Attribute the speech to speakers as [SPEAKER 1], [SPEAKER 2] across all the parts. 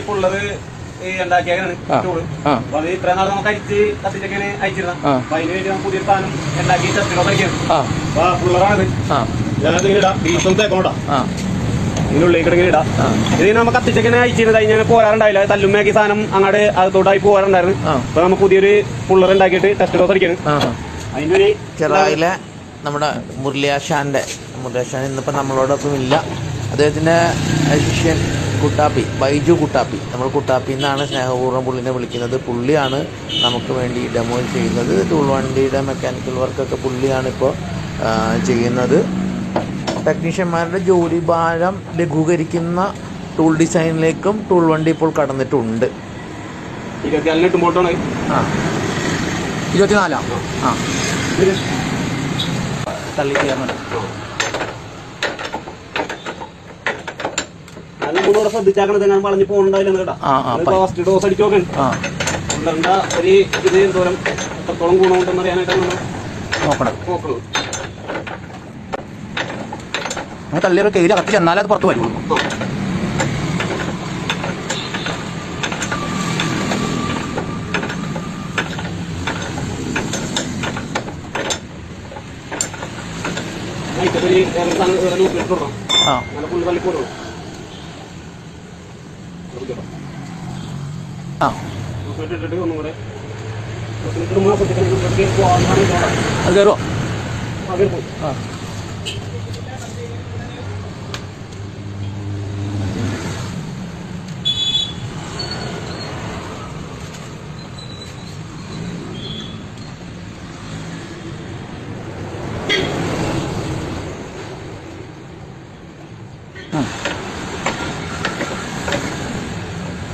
[SPEAKER 1] പുള്ളത് ഉണ്ടാക്കിയാണ് tool. അപ്പൊ അത് ഇത്ര നാൾ നമുക്ക് അരിച്ച് കത്തിച്ചൊക്കെയാണ് അയച്ചിരുന്നത്. അപ്പൊ അതിന് വേണ്ടി നമുക്ക് പുതിയ സാധനം ഉണ്ടാക്കി ടെസ്റ്റുകൾ പഠിക്കണം. അപ്പൊ പുള്ളറാണിത്. ഇതിനകത്ത് ഇടാം, ഡീസൽ തേക്കോട്ടാ ഇതിനുള്ളിലേക്ക് ഇങ്ങനെ ഇടാം. ഇതിന് നമുക്ക് കത്തിച്ചൊക്കെയാണ് അയച്ചിരുന്നത്. അതിന് പോരാറുണ്ടായില്ല, തല്ലുമ്മയാക്കി സാധനം അങ്ങോട്ട് അകത്തോട്ടായി പോരാറുണ്ടായിരുന്നു. അപ്പൊ നമുക്ക് പുതിയൊരു പുള്ളർ ഉണ്ടാക്കിയിട്ട് ടെസ്റ്റ് ഡോസ് അടിക്കണം. അതിനൊരു
[SPEAKER 2] ചെറായിലെ നമ്മുടെ മുരളിയാശാൻ ഇന്നിപ്പോൾ നമ്മളോടൊപ്പം ഇല്ല. അദ്ദേഹത്തിൻ്റെ ശിഷ്യൻ കുട്ടാപ്പി, ബൈജു കുട്ടാപ്പി, നമ്മൾ കുട്ടാപ്പി എന്നാണ് സ്നേഹപൂർവ്വം പുള്ളിനെ വിളിക്കുന്നത്. പുള്ളിയാണ് നമുക്ക് വേണ്ടി ഡെമോ ചെയ്യുന്നത്. ടൂൾ വണ്ടിയുടെ മെക്കാനിക്കൽ വർക്കൊക്കെ പുള്ളിയാണ് ഇപ്പോൾ ചെയ്യുന്നത്. ടെക്നീഷ്യന്മാരുടെ ജോലി ഭാരം ലഘൂകരിക്കുന്ന ടൂൾ ഡിസൈനിലേക്കും ടൂൾ വണ്ടി ഇപ്പോൾ കടന്നിട്ടുണ്ട്.
[SPEAKER 3] 24 തള്ളി കയറുന്നുണ്ട്.
[SPEAKER 1] ശ്രദ്ധിച്ചാക്കണത് ഞാൻ വളഞ്ഞു പോകണ്ടായില്ല കേട്ടോ. ഫസ്റ്റ് ഡോസ് അടിച്ചു നോക്കാൻ ഒരു ഇത് എന്തോരം എത്രത്തോളം ഗുണമുണ്ടെന്ന് അറിയാനായിട്ടാണ്
[SPEAKER 3] നോക്കണം.
[SPEAKER 1] നോക്കുന്നത്.
[SPEAKER 3] തള്ളിയൊക്കെ കയറി അകത്ത് ചെന്നാലേ അത് പുറത്ത് വരും. അത് കയറുമോ?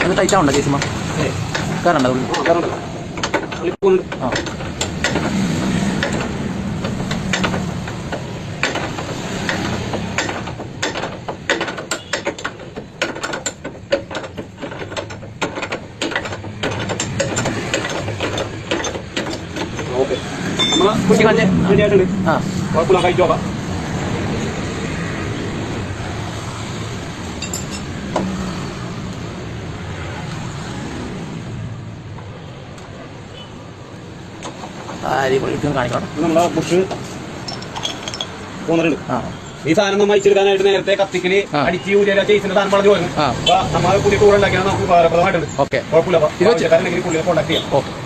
[SPEAKER 3] അത് ടൈറ്റ് ആവണ്ട ചേച്ചിമ്മ, കയറണ്ട.
[SPEAKER 1] ഓക്കെ, നമ്മളെ കുട്ടി റെഡിയായിട്ടുണ്ട്. കുഴപ്പമില്ല, കഴിച്ചു നോക്കാം. നമ്മളെ ബുഷ് പോന്നിട്ടുണ്ട്. ഈ സാധനം നമ്മൾ അയച്ചെടുക്കാനായിട്ട് നേരത്തെ കത്തിക്കല് അടിച്ച് ഊരിയ ചേച്ചിന്റെ സാധനം പറഞ്ഞു പോയിരുന്നു. അപ്പൊ നമ്മൾ പുതിയ ടൂർ ഉണ്ടാക്കിയാണ് നമുക്ക് ഉപകാരപ്രദമായിട്ടുണ്ട്.
[SPEAKER 3] ഓക്കെ,
[SPEAKER 1] കുഴപ്പമില്ല. പുള്ളിയെ കോൺടാക്ട് ചെയ്യാം.
[SPEAKER 3] ഓക്കെ.